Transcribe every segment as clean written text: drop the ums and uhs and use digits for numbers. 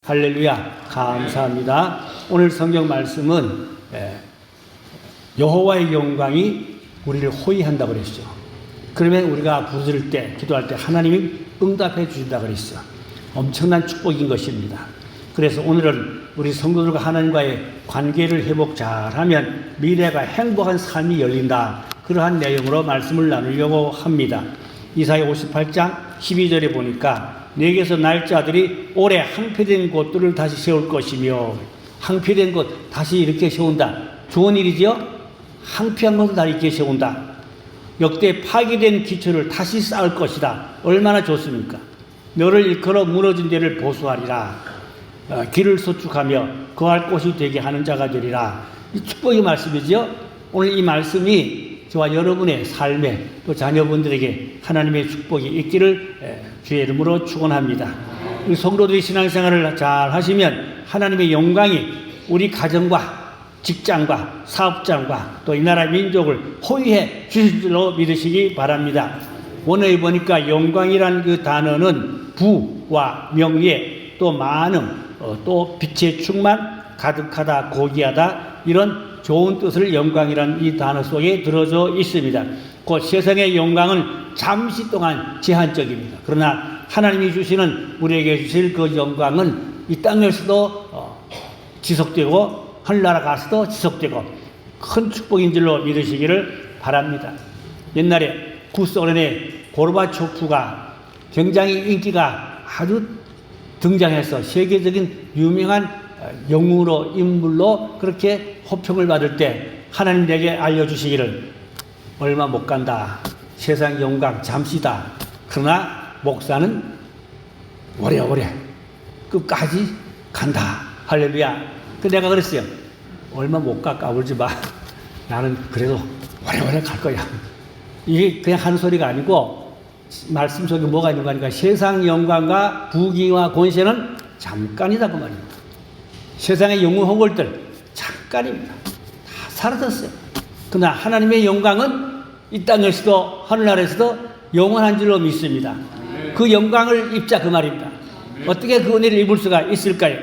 할렐루야, 감사합니다. 오늘 성경 말씀은 여호와의 영광이 우리를 호위한다고 그랬죠. 그러면 우리가 부를 때, 기도할 때 하나님이 응답해 주신다고 그랬어. 엄청난 축복인 것입니다. 그래서 오늘은 우리 성도들과 하나님과의 관계를 회복 잘하면 미래가 행복한 삶이 열린다. 그러한 내용으로 말씀을 나누려고 합니다. 이사야 58장 12절에 보니까 내게서 날 자들이 오래 항폐된 곳들을 다시 세울 것이며, 항폐된 곳 다시 이렇게 세운다. 좋은 일이죠? 항폐한 곳을 다시 이렇게 세운다. 역대 파괴된 기초를 다시 쌓을 것이다. 얼마나 좋습니까? 너를 일컬어 무너진 데를 보수하리라. 길을 소축하며 거할 곳이 되게 하는 자가 되리라. 이 축복의 말씀이죠. 오늘 이 말씀이 저와 여러분의 삶에 또 자녀분들에게 하나님의 축복이 있기를 주의 이름으로 축원합니다. 우리 성도들이 신앙생활을 잘 하시면 하나님의 영광이 우리 가정과 직장과 사업장과 또 이 나라 민족을 호위해 주실 줄로 믿으시기 바랍니다. 원어에 보니까 영광이란 그 단어는 부와 명예 또 많음 또 빛의 충만 가득하다 고귀하다 이런 좋은 뜻을 영광이라는 이 단어 속에 들어져 있습니다. 그 세상의 영광은 잠시 동안 제한적입니다. 그러나 하나님이 주시는 우리에게 주실 그 영광은 이 땅에서도 지속되고 하늘나라 가서도 지속되고 큰 축복인 줄로 믿으시기를 바랍니다. 옛날에 구소련의 고르바초프가 굉장히 인기가 아주 등장해서 세계적인 유명한 영웅으로 인물로 그렇게 호평을 받을 때 하나님 내게 알려주시기를 얼마 못 간다. 세상 영광 잠시다. 그러나 목사는 오래오래 끝까지 간다. 할렐루야. 그 내가 그랬어요. 얼마 못 가 까불지 마. 나는 그래도 오래오래 갈 거야. 이게 그냥 하는 소리가 아니고 말씀 속에 뭐가 있는 거 아니까 세상 영광과 부귀와 권세는 잠깐이다 그 말입니다. 세상의 영웅한 것들 잠깐입니다. 다 사라졌어요. 그러나 하나님의 영광은 이 땅에서도 하늘나라에서도 영원한 줄로 믿습니다. 그 영광을 입자 그 말입니다. 어떻게 그 은혜를 입을 수가 있을까요?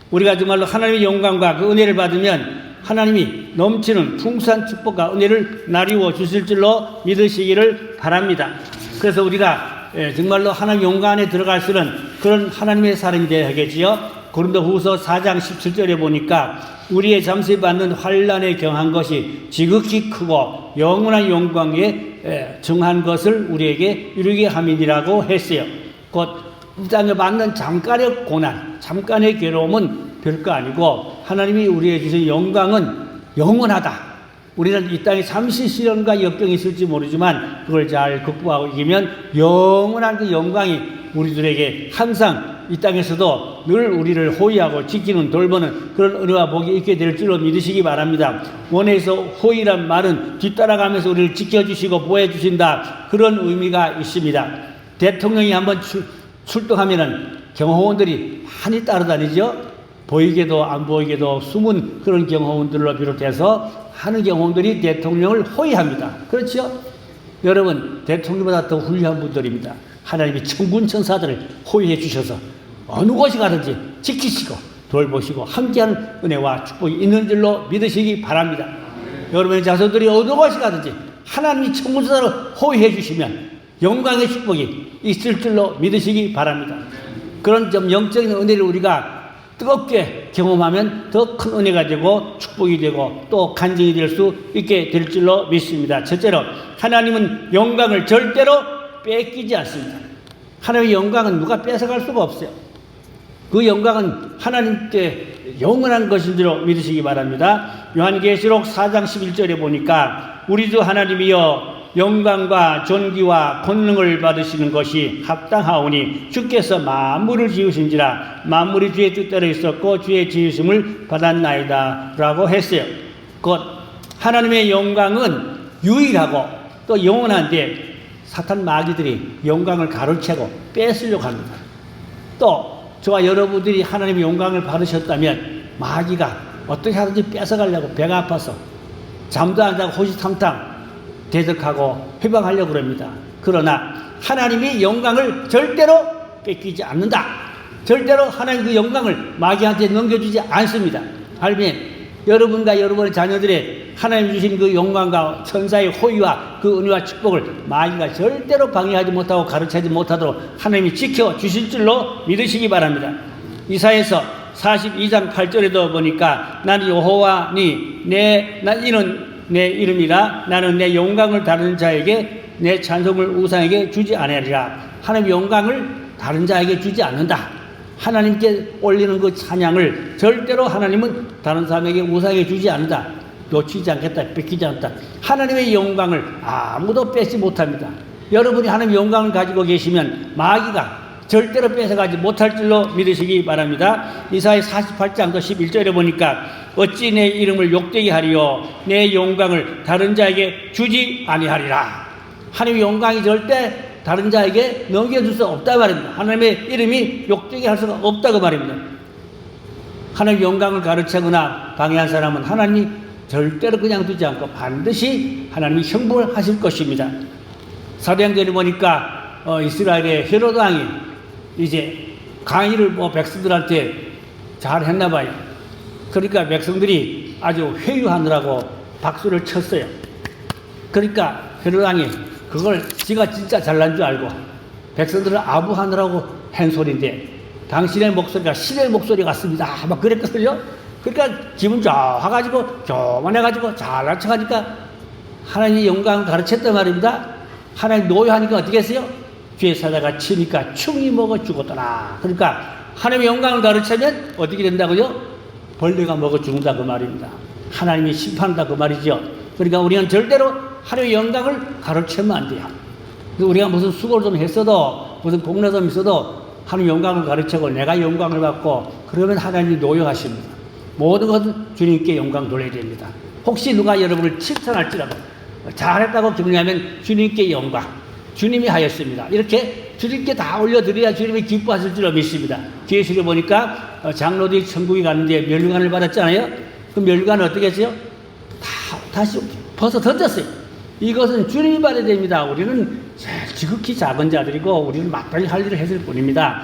우리가 정말로 하나님의 영광과 그 은혜를 받으면 하나님이 넘치는 풍성한 축복과 은혜를 나리워 주실 줄로 믿으시기를 바랍니다. 그래서 우리가 정말로 하나님 영광 안에 들어갈 수 있는 그런 하나님의 사람이 되어야겠지요. 고린도후서 4장 17절에 보니까 우리의 잠시 받는 환난에 경한 것이 지극히 크고 영원한 영광에 정한 것을 우리에게 이루게 함이니라고 했어요. 곧 이 땅에 받는 잠깐의 고난, 잠깐의 괴로움은 별거 아니고 하나님이 우리에게 주신 영광은 영원하다. 우리는 이 땅에 잠시 시련과 역경이 있을지 모르지만 그걸 잘 극복하고 이기면 영원한 그 영광이 우리들에게 항상 이 땅에서도 늘 우리를 호위하고 지키는 돌보는 그런 은혜와 복이 있게 될 줄로 믿으시기 바랍니다. 원에서 호위란 말은 뒤따라가면서 우리를 지켜주시고 보호해주신다. 그런 의미가 있습니다. 대통령이 한번 출동하면은 경호원들이 많이 따라다니죠. 보이게도 안 보이게도 숨은 그런 경호원들로 비롯해서 하는 경호원들이 대통령을 호위합니다. 그렇죠? 여러분 대통령보다 더 훌륭한 분들입니다. 하나님이 천군 천사들을 호위해 주셔서 어느 곳에 가든지 지키시고 돌보시고 함께하는 은혜와 축복이 있는 줄로 믿으시기 바랍니다. 여러분의 자손들이 어느 곳에 가든지 하나님이 천군 천사를 호위해 주시면 영광의 축복이 있을 줄로 믿으시기 바랍니다. 그런 좀 영적인 은혜를 우리가 뜨겁게 경험하면 더 큰 은혜가 되고 축복이 되고 또 간증이 될 수 있게 될 줄로 믿습니다. 첫째로 하나님은 영광을 절대로 뺏기지 않습니다. 하나님의 영광은 누가 뺏어갈 수가 없어요. 그 영광은 하나님께 영원한 것인 줄로 믿으시기 바랍니다. 요한계시록 4장 11절에 보니까 우리도 하나님이여 영광과 존귀와 권능을 받으시는 것이 합당하오니 주께서 만물을 지으신지라 만물이 주의 뜻대로 있었고 주의 지으심을 받았나이다 라고 했어요. 곧 하나님의 영광은 유일하고 또 영원한데 사탄 마귀들이 영광을 가로채고 뺏으려고 합니다. 또 저와 여러분들이 하나님의 영광을 받으셨다면 마귀가 어떻게 하든지 뺏어가려고 배가 아파서 잠도 안 자고 호시탐탐 대적하고 회방하려고 합니다. 그러나 하나님이 영광을 절대로 뺏기지 않는다. 절대로 하나님 그 영광을 마귀한테 넘겨주지 않습니다. 아멘. 여러분과 여러분의 자녀들의 하나님 주신 그 영광과 천사의 호의와 그 은혜와 축복을 마귀가 절대로 방해하지 못하고 가르치지 못하도록 하나님이 지켜주실 줄로 믿으시기 바랍니다. 이사야서 42장 8절에도 보니까 나는 여호와니 이는 내 이름이라 나는 내 영광을 다른 자에게 내 찬송을 우상에게 주지 아니하리라. 하나님의 영광을 다른 자에게 주지 않는다. 하나님께 올리는 그 찬양을 절대로 하나님은 다른 사람에게 우상에게 주지 않는다. 놓치지 않겠다. 뺏기지 않다. 하나님의 영광을 아무도 뺏지 못합니다. 여러분이 하나님의 영광을 가지고 계시면 마귀가 절대로 뺏어가지 못할 줄로 믿으시기 바랍니다. 이사야 48장 11절에 보니까 어찌 내 이름을 욕되게 하리요 내 영광을 다른 자에게 주지 아니하리라. 하나님의 영광이 절대 다른 자에게 넘겨줄 수 없다 말입니다. 하나님의 이름이 욕되게 할 수가 없다고 말입니다. 하나님의 영광을 가르치거나 방해한 사람은 하나님이 절대로 그냥 두지 않고 반드시 하나님이 형벌 하실 것입니다. 사도행전에 보니까 이스라엘의 헤로드 왕이 이제 강의를 백성들한테 잘 했나 봐요. 그러니까 백성들이 아주 회유하느라고 박수를 쳤어요. 그러니까 헤로드 왕이 그걸 지가 진짜 잘난 줄 알고 백성들을 아부하느라고 한 소리인데 당신의 목소리가 신의 목소리 같습니다. 막 그랬거든요. 그러니까 기분 좋아가지고 교만해가지고 잘난 척하니까 하나님의 영광을 가르쳤단 말입니다. 하나님 노여하니까 어떻게 했어요? 뒤에 사다가 치니까 충이 먹어 죽었더라. 그러니까 하나님의 영광을 가르치면 어떻게 된다고요? 벌레가 먹어 죽는다 그 말입니다. 하나님이 심판한다 그 말이죠. 그러니까 우리는 절대로 하나님의 영광을 가르치면 안 돼요. 우리가 무슨 수고를 좀 했어도 무슨 공로 좀 있어도 하나님의 영광을 가르치고 내가 영광을 받고 그러면 하나님이 노여하십니다. 모든 것은 주님께 영광 돌려야 됩니다. 혹시 누가 여러분을 칭찬할지라도 잘했다고 격려하면 주님께 영광, 주님이 하였습니다. 이렇게 주님께 다 올려드려야 주님이 기뻐하실 줄로 믿습니다. 뒤에 보니까 장로들이 천국에 갔는데 면류관을 받았잖아요. 그 면류관을 어떻게 했어요? 다시 벗어 던졌어요. 이것은 주님이 받아야 됩니다. 우리는 지극히 작은 자들이고 우리는 마땅히 할 일을 했을 뿐입니다.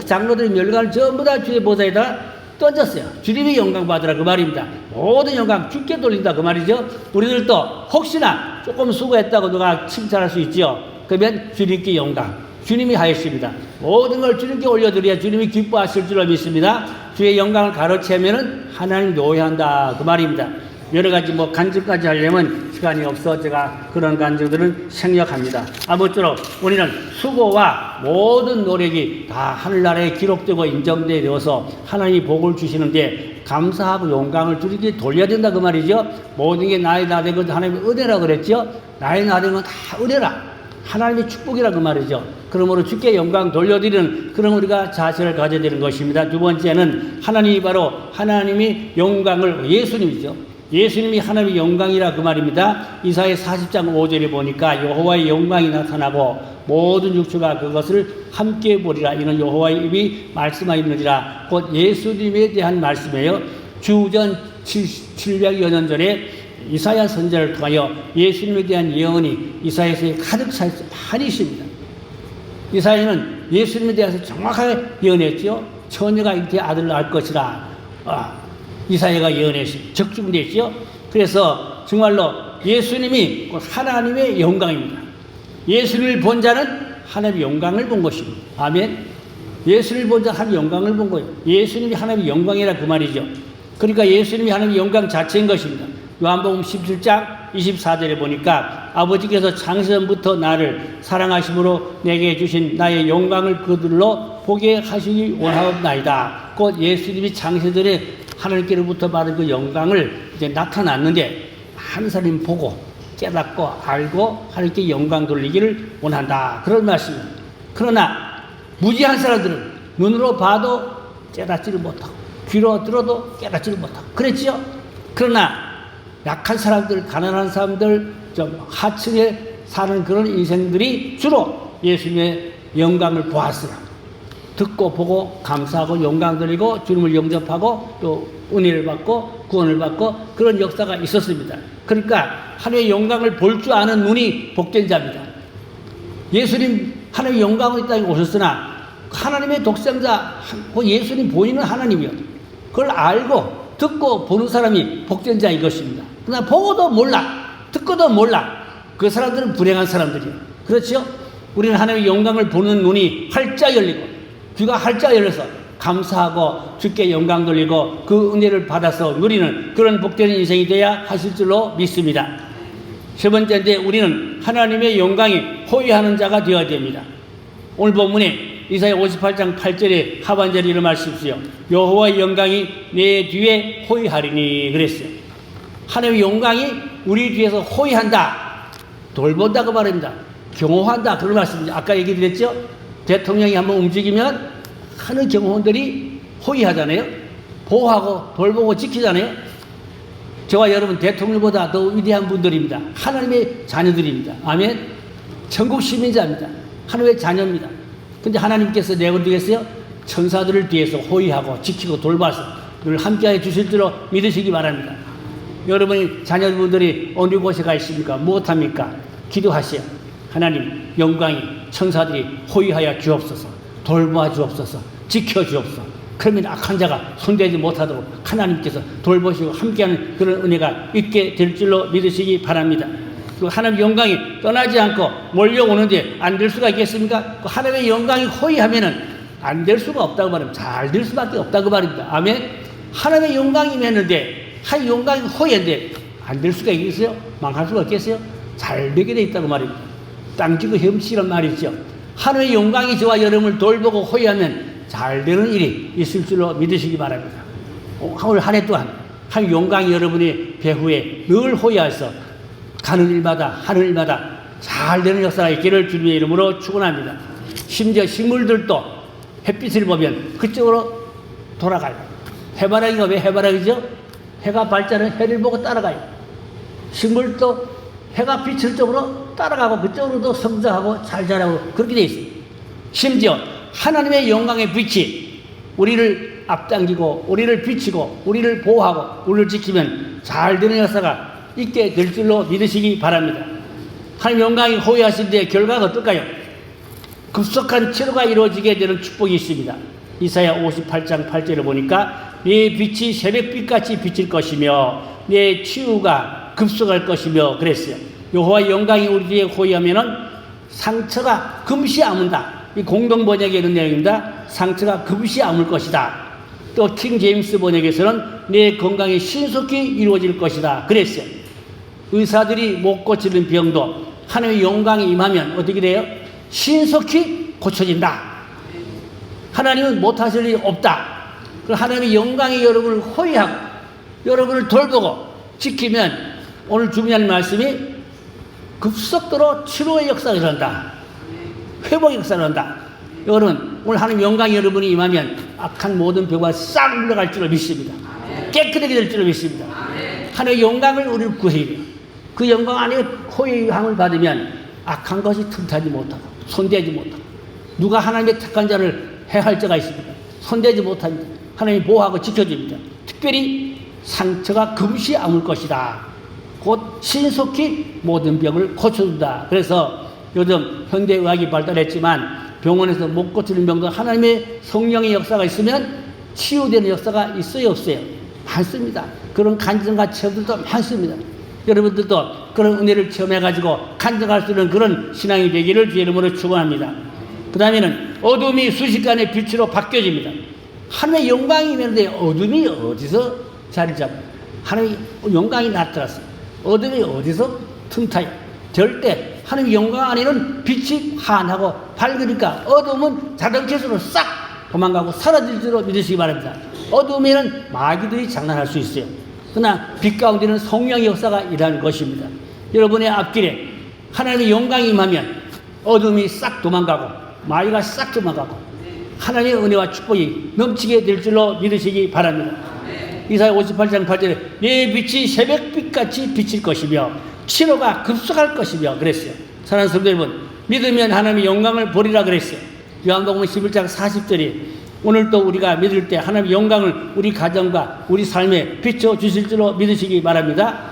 장로들의 면류관을 전부 다 주의 보좌에다 던졌어요. 주님이 영광 받으라 그 말입니다. 모든 영광 주께 돌린다 그 말이죠. 우리들도 혹시나 조금 수고했다고 누가 칭찬할 수 있죠. 그러면 주님께 영광, 주님이 하였습니다. 모든 걸 주님께 올려드려야 주님이 기뻐하실 줄로 믿습니다. 주의 영광을 가로채면은 하나님 노예한다 그 말입니다. 여러 가지 간증까지 하려면 시간이 없어 제가 그런 간증들은 생략합니다. 아무쪼록 우리는 수고와 모든 노력이 다 하늘나라에 기록되고 인정되어서 하나님이 복을 주시는데 감사하고 영광을 주님께 돌려야 된다 그 말이죠. 모든 게 나의 나된 건 하나님의 은혜라 그랬죠. 나의 나된 건 다 은혜라. 하나님의 축복이라 그 말이죠. 그러므로 주께 영광 돌려드리는 그런 우리가 자세를 가져야 되는 것입니다. 두 번째는 하나님이 바로 하나님이 영광을 예수님이죠. 예수님이 하나님의 영광이라 그 말입니다. 이사야 40장 5절에 보니까 여호와의 영광이 나타나고 모든 육체가 그것을 함께 보리라. 이는 여호와의 입이 말씀하였느니라. 곧 예수님에 대한 말씀이에요. 주전 700여 년 전에 이사야 선지자를 통하여 예수님에 대한 예언이 이사야서에 가득 차 있어 많이 있습니다. 이사야는 예수님에 대해서 정확하게 예언했죠. 처녀가 잉태의 아들을 낳을 것이라. 이사야가 예언했습니다. 적중됐죠. 그래서 정말로 예수님이 곧 하나님의 영광입니다. 예수님을 본 자는 하나님의 영광을 본 것입니다. 아멘. 예수님을 본 자는 하나님의 영광을 본 거예요. 예수님이 하나님의 영광이라 그 말이죠. 그러니까 예수님이 하나님의 영광 자체인 것입니다. 요한복음 17장 24절에 보니까 아버지께서 창세전부터 나를 사랑하심으로 내게 주신 나의 영광을 그들로 보게 하시기 원하옵나이다. 곧 예수님이 창세전에 하나님께로부터 받은 그 영광을 이제 나타났는데 많은 사람이 보고 깨닫고 알고 하나님께 영광 돌리기를 원한다. 그런 말씀입니다. 그러나 무지한 사람들은 눈으로 봐도 깨닫지를 못하고 귀로 들어도 깨닫지를 못하고 그랬지요. 그러나 약한 사람들, 가난한 사람들, 좀 하층에 사는 그런 인생들이 주로 예수님의 영광을 보았으나 듣고 보고 감사하고 영광 드리고 주님을 영접하고 또 은혜를 받고 구원을 받고 그런 역사가 있었습니다. 그러니까 하나님의 영광을 볼 줄 아는 눈이 복된 자입니다. 예수님 하나님의 영광을 이 땅에 오셨으나 하나님의 독생자 예수님 보이는 하나님이요. 그걸 알고 듣고 보는 사람이 복된 자인 것입니다. 그러나 보고도 몰라, 듣고도 몰라. 그 사람들은 불행한 사람들이에요. 그렇죠? 우리는 하나님의 영광을 보는 눈이 활짝 열리고 귀가 활짝 열려서 감사하고 주께 영광 돌리고 그 은혜를 받아서 누리는 그런 복된 인생이 되어야 하실 줄로 믿습니다. 세 번째인데 우리는 하나님의 영광이 호위하는 자가 되어야 됩니다. 오늘 본문에 이사야 58장 8절에 하반절에 이런 말씀이시요. 여호와의 영광이 내 뒤에 호위하리니 그랬어요. 하나님의 영광이 우리 뒤에서 호위한다. 돌본다 그 말입니다. 경호한다 그런 말씀입니다. 아까 얘기 드렸죠. 대통령이 한번 움직이면 하는 경호원들이 호위하잖아요. 보호하고 돌보고 지키잖아요. 저와 여러분 대통령보다 더 위대한 분들입니다. 하나님의 자녀들입니다. 아멘. 천국 시민자입니다. 하나님의 자녀입니다. 근데 하나님께서 내어두겠어요? 천사들을 뒤에서 호위하고 지키고 돌봐서 늘 함께해 주실 줄로 믿으시기 바랍니다. 여러분의 자녀분들이 어느 곳에 가 있습니까? 무엇합니까? 기도하세요. 하나님 영광이 천사들이 호위하여 주옵소서, 돌보아 주옵소서, 지켜 주옵소서. 그러면 악한 자가 손대지 못하도록 하나님께서 돌보시고 함께하는 그런 은혜가 있게 될 줄로 믿으시기 바랍니다. 그 하나님의 영광이 떠나지 않고 몰려오는데 안 될 수가 있겠습니까? 그 하나님의 영광이 호위하면은 안 될 수가 없다고 말합니다. 잘 될 수밖에 없다고 말입니다. 아멘. 하나님의 영광이 있는데 하나님의 영광이 호위인데 안 될 수가 있겠어요? 망할 수가 있겠어요? 잘 되게 돼 있다고 말입니다. 땅지고 햄씨란 말이죠. 하나님의 영광이 저와 여러분을 돌보고 호위하면 잘 되는 일이 있을 줄로 믿으시기 바랍니다. 오늘 한 해 또한 하나님의 영광이 여러분의 배후에 늘 호위하여서 가는 일마다 하는 일마다 잘 되는 역사가 있기를 주님의 이름으로 축원합니다. 심지어 식물들도 햇빛을 보면 그쪽으로 돌아가요. 해바라기가 왜 해바라기죠? 해가 밝자는 해를 보고 따라가요. 식물도 해가 비칠 쪽으로 따라가고 그쪽으로도 성장하고 잘 자라고 그렇게 되어 있습니다. 심지어 하나님의 영광의 빛이 우리를 앞당기고 우리를 비치고 우리를 보호하고 우리를 지키면 잘 되는 역사가 있게 될 줄로 믿으시기 바랍니다. 하나님 영광이 호위하실 때 결과가 어떨까요? 급속한 치료가 이루어지게 되는 축복이 있습니다. 이사야 58장 8절을 보니까 내 빛이 새벽빛같이 비칠 것이며 내 치유가 급속할 것이며 그랬어요. 여호와의 영광이 우리 뒤에 호위하면은 상처가 금시 아문다. 이 공동 번역에 있는 내용입니다. 상처가 금시 아물 것이다. 또 킹 제임스 번역에서는 내 건강이 신속히 이루어질 것이다. 그랬어요. 의사들이 못 고치는 병도 하나님의 영광이 임하면 어떻게 돼요? 신속히 고쳐진다. 하나님은 못하실 일이 없다. 하나님의 영광이 여러분을 호위하고 여러분을 돌보고 지키면 오늘 중요한 말씀이 급속도로 치료의 역사가 일어난다. 회복의 역사가 일어난다. 여러분 오늘 하나님 영광이 여러분이 임하면 악한 모든 병과 싹 물러갈 줄로 믿습니다. 깨끗하게 될 줄로 믿습니다. 하나님의 영광을 우리를 구해야 돼요. 그 영광 안에 호위함을 받으면 악한 것이 틈타지 못하고 손대지 못하고 누가 하나님의 택한 자를 해할 자가 있습니까? 손대지 못합니다. 하나님이 보호하고 지켜줍니다. 특별히 상처가 금시 아물 것이다. 곧 신속히 모든 병을 고쳐준다. 그래서 요즘 현대의학이 발달했지만 병원에서 못 고치는 병도 하나님의 성령의 역사가 있으면 치유되는 역사가 있어요 없어요? 많습니다. 그런 간증과 체험들도 많습니다. 여러분들도 그런 은혜를 체험해가지고 간증할 수 있는 그런 신앙이 되기를 주의 이름으로 축원합니다. 그 다음에는 어둠이 순식간에 빛으로 바뀌어집니다. 하나님의 영광이 있는데 어둠이 어디서 자리 잡아요? 하나님의 영광이 나타났어요. 어둠이 어디서 틈타요? 절대 하나님의 영광 안에는 빛이 환하고 밝으니까 어둠은 자동체수로 싹 도망가고 사라질 줄로 믿으시기 바랍니다. 어둠에는 마귀들이 장난할 수 있어요. 그러나 빛 가운데는 성령의 역사가 일하는 것입니다. 여러분의 앞길에 하나님의 영광이 임하면 어둠이 싹 도망가고 마귀가 싹 도망가고 하나님의 은혜와 축복이 넘치게 될 줄로 믿으시기 바랍니다. 이사야 58장 8절에 내 빛이 새벽빛같이 비칠 것이며 치료가 급속할 것이며 그랬어요. 사랑하는 성도 여러분, 믿으면 하나님의 영광을 보리라 그랬어요. 요한복음 11장 40절에 오늘도 우리가 믿을 때 하나님의 영광을 우리 가정과 우리 삶에 비춰주실 줄로 믿으시기 바랍니다.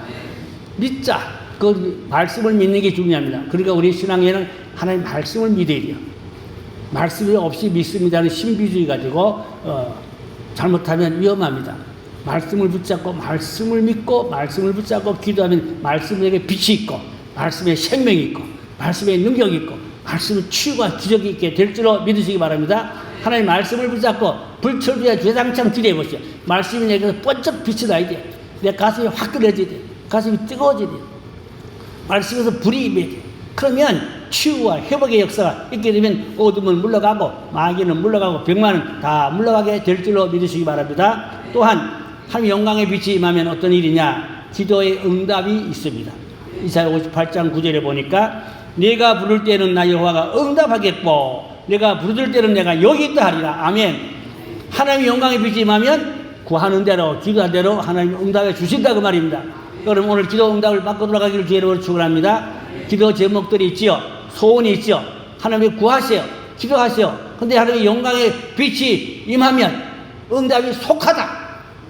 믿자. 그 말씀을 믿는 게 중요합니다. 그러니까 우리 신앙에는 하나님 말씀을 믿어야 돼요. 말씀이 없이 믿습니다는 신비주의 가지고 잘못하면 위험합니다. 말씀을 붙잡고 말씀을 믿고 말씀을 붙잡고 기도하면 말씀에게 빛이 있고 말씀에 생명이 있고 말씀에 능력이 있고 말씀의 치유와 기적이 있게 될 줄로 믿으시기 바랍니다. 하나님 말씀을 붙잡고 불철주야 주장창 기도해 보시오. 말씀이 내게서 번쩍 빛이 나야 돼. 내 가슴이 화끈해져야 돼. 가슴이 뜨거워져야 돼. 말씀에서 불이 임해야 돼. 그러면 치유와 회복의 역사가 있게 되면 어둠은 물러가고 마귀는 물러가고 병만은 다 물러가게 될 줄로 믿으시기 바랍니다. 또한 하나님 영광의 빛이 임하면 어떤 일이냐? 기도의 응답이 있습니다. 이사야 58장 9절에 보니까 네가 부를 때는 나 여호와가 응답하겠고 내가 부를 때는 내가 여기 있다 하리라. 아멘. 하나님의 영광의 빛이 임하면 구하는 대로 기도한 대로 하나님 응답해 주신다 그 말입니다. 그럼 오늘 기도 응답을 받고 돌아가기를 주의로 축원합니다. 기도 제목들이 있지요. 소원이 있죠. 하나님 구하세요. 기도하세요. 근데 하나님의 영광의 빛이 임하면 응답이 속하다.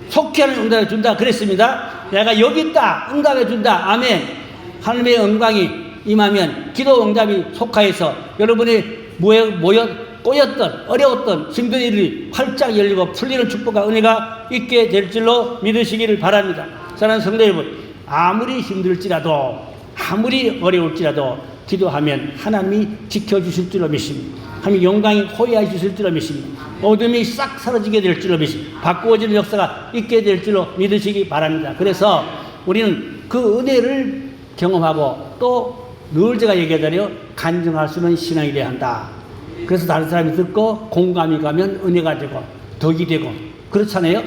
속히 하는 응답해 준다 그랬습니다. 내가 여기 있다 응답해 준다. 아멘. 하나님의 영광이 임하면 기도 응답이 속하여서 여러분이 꼬였던 어려웠던 힘든 일이 활짝 열리고 풀리는 축복과 은혜가 있게 될 줄로 믿으시기를 바랍니다. 사랑하는 성도 여러분, 아무리 힘들지라도 아무리 어려울지라도 기도하면 하나님이 지켜주실 줄로 믿습니다. 하나님 영광이 호위해 주실 줄로 믿습니다. 어둠이 싹 사라지게 될 줄로 믿습니다. 바꾸어지는 역사가 있게 될 줄로 믿으시기 바랍니다. 그래서 우리는 그 은혜를 경험하고 또 늘 제가 얘기하자려 간증할 수 있는 신앙이 되어야 한다. 그래서 다른 사람이 듣고 공감이 가면 은혜가 되고 덕이 되고 그렇잖아요.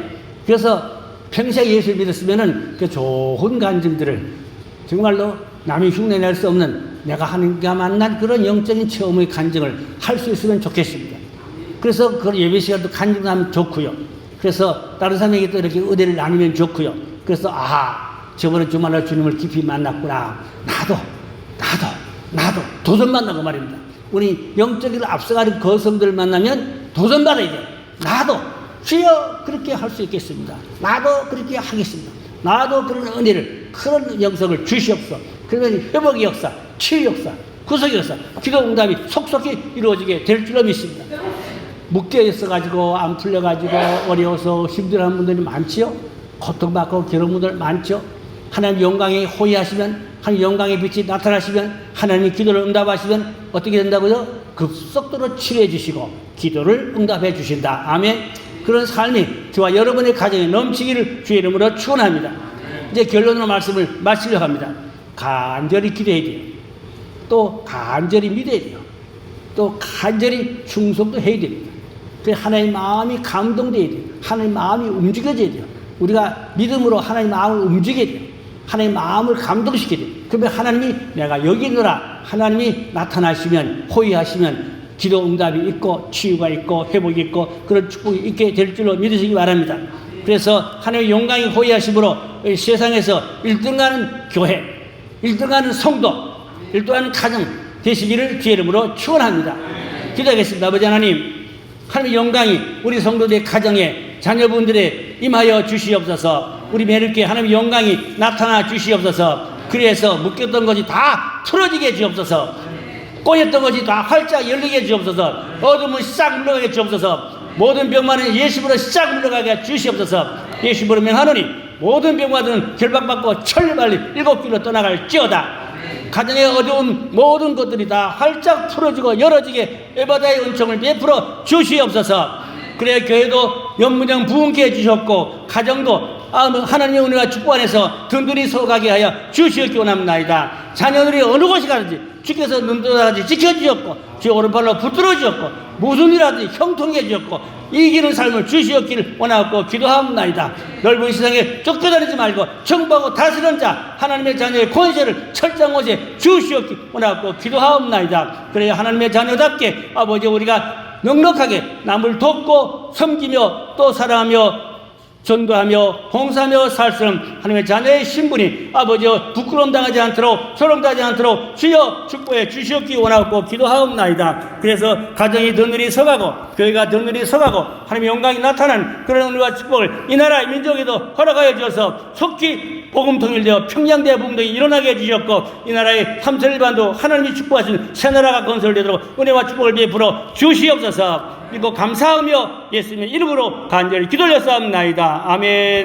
그래서 평생 예수를 믿었으면은 그 좋은 간증들을 정말로 남이 흉내낼 수 없는 내가 하나님과 만난 그런 영적인 체험의 간증을 할 수 있으면 좋겠습니다. 그래서 그 예배 시간도 간증하면 좋고요. 그래서 다른 사람에게 또 이렇게 은혜를 나누면 좋고요. 그래서 저번에 주말에 주님을 깊이 만났구나. 나도 도전 만나고 말입니다. 우리 영적으로 앞서가는 거성들을 만나면 도전 받아야 돼요. 나도 주여 그렇게 할 수 있겠습니다. 나도 그렇게 하겠습니다. 나도 그런 은혜를 그런 영성을 주시옵소서. 그러면 회복의 역사, 치유 역사, 구속의 역사, 기도 응답이 속속히 이루어지게 될 줄로 믿습니다. 묶여 있어가지고 안 풀려가지고 어려워서 힘들어하는 분들이 많지요. 고통받고 괴로운 분들 많죠. 하나님 영광에 호위하시면 하나님 영광의 빛이 나타나시면 하나님이 기도를 응답하시면 어떻게 된다고요? 급속도로 치료해 주시고 기도를 응답해 주신다. 아멘. 그런 삶이 저와 여러분의 가정에 넘치기를 주의 이름으로 축원합니다. 이제 결론으로 말씀을 마치려고 합니다. 간절히 기도해야 돼요. 또 간절히 믿어야 돼요. 또 간절히 충성도 해야 됩니다. 그래서 하나님의 마음이 감동돼야 돼요. 하나님의 마음이 움직여져야 돼요. 우리가 믿음으로 하나님의 마음을 움직여야 돼요. 하나님의 마음을 감동시켜야 돼요. 그러면 하나님이 내가 여기 있노라 하나님이 나타나시면 호위하시면 기도 응답이 있고 치유가 있고 회복이 있고 그런 축복이 있게 될 줄로 믿으시기 바랍니다. 그래서 하나님의 영광이 호위하심으로 세상에서 1등하는 교회, 1등하는 성도, 1등하는 가정 되시기를 주의 이름으로 축원합니다. 기도하겠습니다. 아버지 하나님, 하나님의 영광이 우리 성도들의 가정에 자녀분들의 임하여 주시옵소서. 우리 매일께 하나님의 영광이 나타나 주시옵소서. 그래서 묶였던 것이 다 풀어지게 주옵소서. 꼬였던 것이 다 활짝 열리게 주옵소서. 어둠은 싹 물러가게 주옵소서. 모든 병만은 예수로 싹 물러가게 주시옵소서. 예수로 명하노니 모든 병마들은 결박받고 철발리 7길로 떠나갈지어다. 가정에 어두운 모든 것들이 다 활짝 풀어지고 열어지게 에바다의 은총을 베풀어 주시옵소서. 그래 교회도 연무장 부흥케 해주셨고 가정도 하나님의 은혜와 축복 안에서 든든히 서가게 하여 주시옵기 원합나이다. 자녀들이 어느 곳이 가든지 주께서 눈떠다지 지켜주셨고 주의 오른팔로 붙들어 주셨고 무슨 일하든지 형통해 주셨고 이기는 삶을 주시옵기를 원하고 기도하옵나이다. 넓은 세상에 쫓겨다니지 말고 정복하고 다스리는 자 하나님의 자녀의 권세를 철장곳에 주시옵기 원하고 기도하옵나이다. 그래야 하나님의 자녀답게 아버지 우리가 넉넉하게 남을 돕고 섬기며 또 사랑하며 전도하며 봉사하며 살 수 있는 하나님의 자녀의 신분이 아버지여 부끄러움 당하지 않도록 소름 당하지 않도록 주여 축복해 주시옵기 원하고 기도하옵나이다. 그래서 가정이 더 늘이 서가고 교회가 더 늘이 서가고 하나님의 영광이 나타나는 그런 은혜와 축복을 이 나라의 민족에도 허락하여 주셔서 속히 복음 통일되어 평양대 복음동이 일어나게 해주셨고 이 나라의 삼천일반도 하나님이 축복하신 새나라가 건설되도록 은혜와 축복을 베풀어 주시옵소서. 그리고 감사하며 예수님의 이름으로 간절히 기도를 싸움나이다. 아멘.